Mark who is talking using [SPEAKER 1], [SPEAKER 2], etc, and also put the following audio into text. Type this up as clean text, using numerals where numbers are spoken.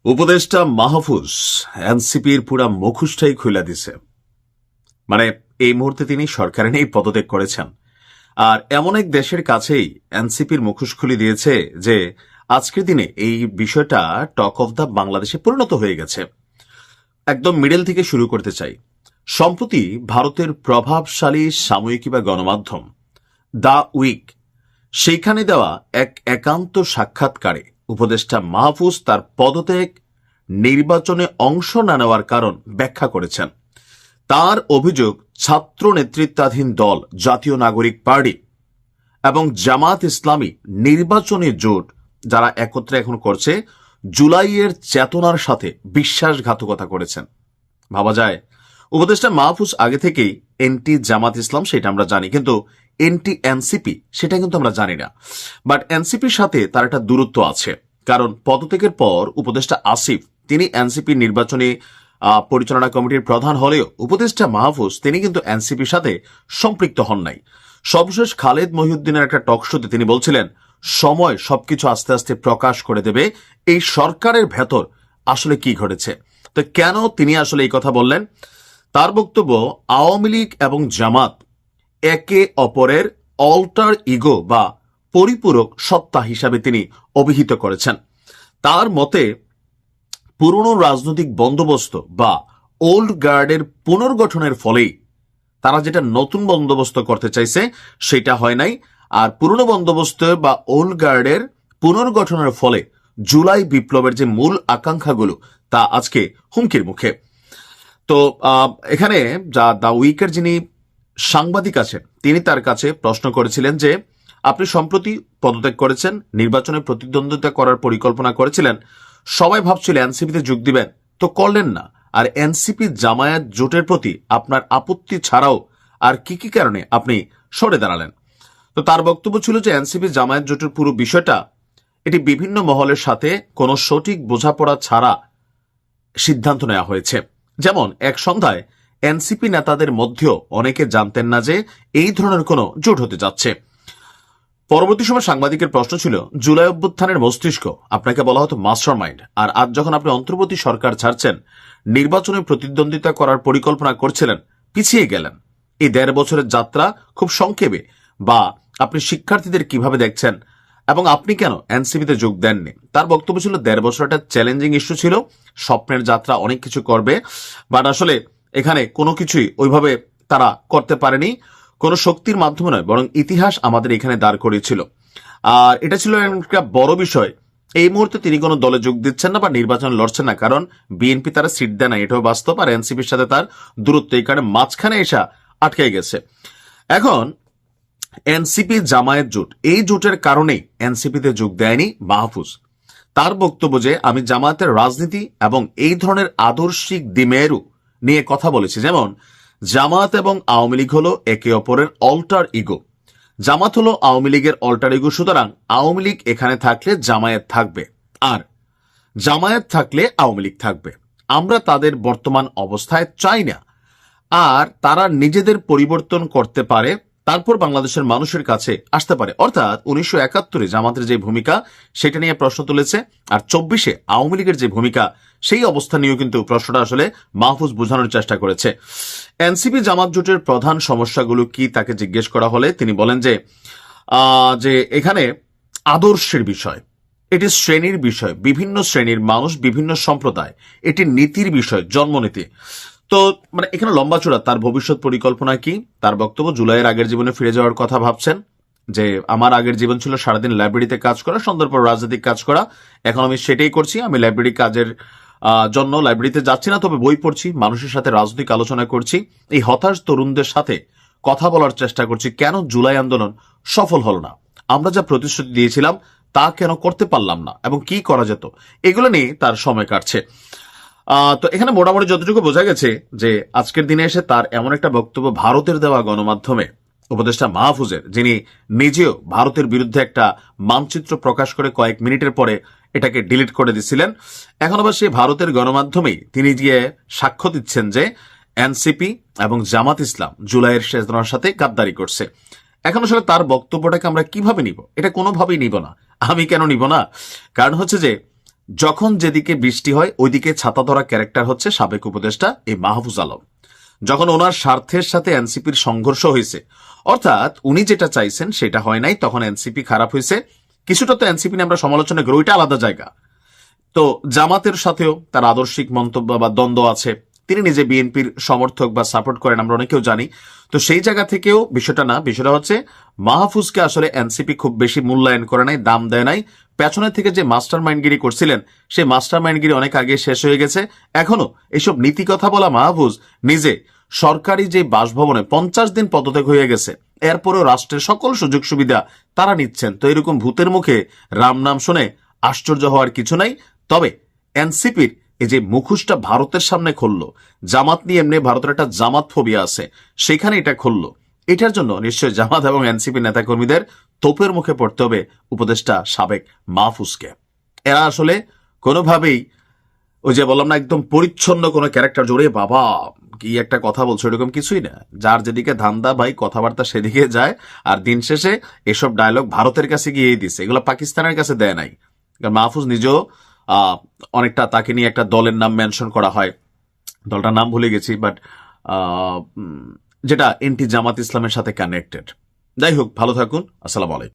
[SPEAKER 1] উপদেষ্টা মাহফুজ এনসিপির পুরা মুখোশটাই খুলে দিছে। মানে এই মুহূর্তে তিনি সরকারে নেই, পদত্যাগ করেছেন। আর এমন এক দেশের কাছেই এনসিপির মুখোশ খুলে দিয়েছে যে আজকের দিনে এই বিষয়টা টক অফ দ্য বাংলাদেশে পরিণত হয়ে গেছে। একদম মিডল থেকে শুরু করতে চাই। সম্প্রতি ভারতের প্রভাবশালী সাময়িকী বা গণমাধ্যম দ্য উইক সেইখানে দেওয়া এক একান্ত সাক্ষাৎকারে উপদেষ্টা মাহফুজ তার পদত্যাগ নির্বাচনে অংশ না নেওয়ার কারণ ব্যাখ্যা করেছেন। তার অভিযোগ, ছাত্র নেতৃত্বাধীন দল জাতীয় নাগরিক পার্টি এবং জামাত ইসলামী নির্বাচনী জোট যারা একত্রে এখন করছে, জুলাইয়ের চেতনার সাথে বিশ্বাসঘাতকতা করেছেন। ভাবা যায় উপদেষ্টা মাহফুজ আগে থেকেই এনটি জামাত ইসলাম, সেটা আমরা জানি, কিন্তু এনটি এনসিপি সেটা কিন্তু আমরা জানি না। বাট এনসিপির সাথে তার একটা দূরত্ব আছে, কারণ পদত্যাগের পর উপদেষ্টা আসিফ তিনি এনসিপি নির্বাচনী পরিচালনা কমিটির প্রধান হলেও উপদেষ্টা মাহফুজ তিনি কিন্তু এনসিপির সাথে সম্পৃক্ত হন নাই। সর্বশেষ খালেদ মহিউদ্দিনের একটা টক শোতে তিনি বলছিলেন, সময় সবকিছু আস্তে আস্তে প্রকাশ করে দেবে এই সরকারের ভেতর আসলে কি ঘটেছে। তো কেন তিনি আসলে এই কথা বললেন? তার বক্তব্য, আওয়ামী লীগ এবং জামাত একে অপরের অল্টার ইগো বা পরিপূরক সত্তা হিসাবে তিনি অভিহিত করেছেন। তার মতে পুরনো রাজনৈতিক বন্দোবস্ত বা ওল্ড গার্ডের পুনর্গঠনের ফলেই তারা যেটা নতুন বন্দোবস্ত করতে চাইছে সেটা হয় নাই। আর পুরনো বন্দোবস্ত বা ওল্ড গার্ডের পুনর্গঠনের ফলে জুলাই বিপ্লবের যে মূল আকাঙ্ক্ষাগুলো তা আজকে হুমকির মুখে। তো এখানে যা দ্য উইকের যিনি সাংবাদিক আছেন তিনি তার কাছে প্রশ্ন করেছিলেন যে আপনি সম্প্রতি পদত্যাগ করেছেন, নির্বাচনে প্রতিদ্বন্দ্বিতা করার পরিকল্পনা করেছিলেন, সবাই ভাবছিল এনসিপিতে যোগ দিবেন, তো করলেন না। আর এনসিপি জামায়াত জোটের প্রতি আপনার আপত্তি ছাড়াও আর কি কি কারণে আপনি সরে দাঁড়ালেন? তো তার বক্তব্য ছিল যে এনসিপি জামায়াত জোটের পুরো বিষয়টা এটি বিভিন্ন মহলের সাথে কোনো সঠিক বোঝাপড়া ছাড়া সিদ্ধান্ত নেওয়া হয়েছে। যেমন এক সন্ধ্যায় এনসিপি নেতাদের মধ্যেও অনেকে জানতেন না যে এই ধরনের কোনো জোট হতে যাচ্ছে। পরবর্তী সময় সাংবাদিকের প্রশ্ন ছিল, জুলাই অভ্যুত্থানের মস্তিষ্ক আপনাকে বলা হতো মাস্টার মাইন্ড, আর আজ যখন আপনি অন্তর্বর্তী সরকার ছাড়ছেন, নির্বাচনে প্রতিদ্বন্দ্বিতা করার পরিকল্পনা করছিলেন, পিছিয়ে গেলেন। এই 1.5 বছরের যাত্রা খুব সংক্ষেপে বা আপনি শিক্ষার্থীদের কিভাবে দেখছেন এবং আপনি কেন এনসিপিতে যোগ দেননি? তার বক্তব্য ছিল 1.5 বছর একটা চ্যালেঞ্জিং ইস্যু ছিল, স্বপ্নের যাত্রা অনেক কিছু করবে, বাট আসলে এখানে কোনো কিছুই ওইভাবে তারা করতে পারেনি। কোনো শক্তির মাধ্যমে নয়, বরং ইতিহাস আমাদের এখানে দাঁড় করিয়েছিল। আর এটা ছিল একটা বড় বিষয়। এই মুহূর্তে তিনি কোনো দলে যোগ দিচ্ছেন না বা নির্বাচন লড়ছেন না, কারণ বিএনপি তারা সিট দেয় না, এটাও বাস্তব। আর এনসিপির সাথে তার দূরত্ব এই কারণে মাঝখানে এসে আটকে গেছে। এখন এনসিপি জামায়াত জোট, এই জোটের কারণেই এনসিপিতে যোগ দেয়নি মাহফুজ। তার বক্তব্য যে আমি জামায়াতের রাজনীতি এবং এই ধরনের আদর্শিক দ্বিমেরু নিয়ে কথা বলেছি। যেমন জামাত এবং আওয়ামী লীগ হলো একে অপরের অল্টার ইগো। জামাত হলো আওয়ামী লীগের অল্টার ইগো, সুতরাং আওয়ামী লীগ এখানে থাকলে জামায়াত থাকবে, আর জামায়াত থাকলে আওয়ামী লীগ থাকবে। আমরা তাদের বর্তমান অবস্থায় চাই না, আর তারা নিজেদের পরিবর্তন করতে পারে, তারপর বাংলাদেশের মানুষের কাছে আসতে পারে। অর্থাৎ 1971 জামাতের যে ভূমিকা সেটা নিয়ে প্রশ্ন তুলেছে, আর 24 আওয়ামী লীগের যে ভূমিকা সেই অবস্থা নিয়েও কিন্তু প্রশ্নটা আসলে মাহফুজ বোঝানোর চেষ্টা করেছে। এনসিপি জামাত জোটের প্রধান সমস্যাগুলো কি তাকে জিজ্ঞেস করা হলে তিনি বলেন যে এখানে আদর্শের বিষয়, এটি শ্রেণীর বিষয়, বিভিন্ন শ্রেণীর মানুষ, বিভিন্ন সম্প্রদায়, এটি নীতির বিষয়, জন্মনীতি। তো মানে এখানে লম্বা চূড়া তার ভবিষ্যৎ পরিকল্পনা কি? তার বক্তব্য, জুলাইয়ের আগের জীবনে ফিরে যাওয়ার কথা ভাবছেন, যে আমার আগের জীবন ছিল সারাদিন লাইব্রেরিতে কাজ করা, সন্ধ্যার পর রাজনৈতিক কাজ করা, এখন আমি সেটাই করছি। আমি লাইব্রেরি কাজের জন্য লাইব্রেরিতে যাচ্ছি না, তবে বই পড়ছি, মানুষের সাথে রাজনৈতিক আলোচনা করছি, এই হতাশ তরুণদের সাথে কথা বলার চেষ্টা করছি। কেন জুলাই আন্দোলন সফল হলো না? আমরা যা প্রতিশ্রুতি দিয়েছিলাম তা কেন করতে পারলাম না, এবং কি করা যেত? এগুলো নিয়ে তার সময় কাটছে। তো এখানে মোটামুটি যতটুকু বোঝা গেছে যে আজকের দিনে এসে তার এমন একটা বক্তব্য ভারতের দেওয়া গণমাধ্যমে উপদেষ্টা মাহফুজের, যিনি নিজেও ভারতের বিরুদ্ধে একটা মানচিত্র প্রকাশ করে কয়েক মিনিটের পরে এটাকে ডিলিট করে দিচ্ছিলেন, এখন আবার সেই ভারতের গণমাধ্যমেই তিনি গিয়ে সাক্ষ্য দিচ্ছেন যে এনসিপি এবং জামাত ইসলাম জুলাইয়ের শেষনার সাথে গাদ্দারি করছে। এখন আসলে তার বক্তব্যটাকে আমরা কিভাবে নিব? এটা কোনোভাবেই নিব না। আমি কেন নিব না? কারণ হচ্ছে যে যখন যেদিকে বৃষ্টি হয় ওইদিকে ছাতা ধরা ক্যারেক্টার হচ্ছে সাবেক উপদেষ্টা এই মাহফুজ আলম। যখন ওনার স্বার্থের সাথে এনসিপির সংঘর্ষ হয়েছে, অর্থাৎ উনি যেটা চাইছেন সেটা হয় নাই, তখন এনসিপি খারাপ হয়েছে। কিছুটা তো এনসিপি নিয়ে আমরা সমালোচনা করি, ওইটা আলাদা জায়গা। তো জামাতের সাথেও তার আদর্শিক মন্তব্য বা দ্বন্দ্ব আছে, তিনি নিজে বিএনপির সমর্থক বা সাপোর্ট করেন, আমরা অনেকেও জানি। তো সেই জায়গা থেকেও বিষয়টা না, বিষয়টা হচ্ছে মাহফুজকে আসলে এনসিপি খুব বেশি মূল্যায়ন করে নাই, দাম দেয় নাই। পেছনের থেকে যে মাস্টার মাইন্ডগিরি করছিলেন সেই মাস্টার মাইন্ডগিরি অনেক আগে শেষ হয়ে গেছে। এখনো এইসব নীতি কথা বলা মাহফুজ নিজে সরকারি যে বাসভবনে 50 দিন পদত্যাগ হয়ে গেছে, এরপরেও রাষ্ট্রের সকল সুযোগ সুবিধা তারা নিচ্ছেন। তো এরকম ভূতের মুখে রাম নাম শুনে আশ্চর্য হওয়ার কিছু নাই। তবে এনসিপির এই যে মুখোশটা ভারতের সামনে খুললো, জামাত নিয়ে এমনি ভারতের একটা জামাত ফোবিয়া আছে, সেখানে এটা খুললো, এটার জন্য নিশ্চয়ই জামাত এবং এনসিপি নেতাকর্মীদের তোপের মুখে পড়তে হবে উপদেষ্টা সাবেক মাহফুজকে। এরা আসলে কোনোভাবেই ওই যে বললাম না, একদম পরিচ্ছন্ন কোনো ক্যারেক্টার জোরে বাবা কি একটা কথা বলছো এরকম কিছুই না। যার যেদিকে ধান্দা ভাই কথাবার্তা সেদিকে যায়। আর দিন শেষে এসব ডায়লগ ভারতের কাছে গিয়েই দিছে, এগুলো পাকিস্তানের কাছে দেয় নাই। কারণ মাহফুজ নিজেও অনেকটা তাকে নিয়ে একটা দলের নাম মেনশন করা হয়, দলটার নাম ভুলে গেছি, বাট যেটা এনটি জামাত ইসলামের সাথে কানেক্টেড। যাই হোক, ভালো থাকুন, আসসালামু আলাইকুম।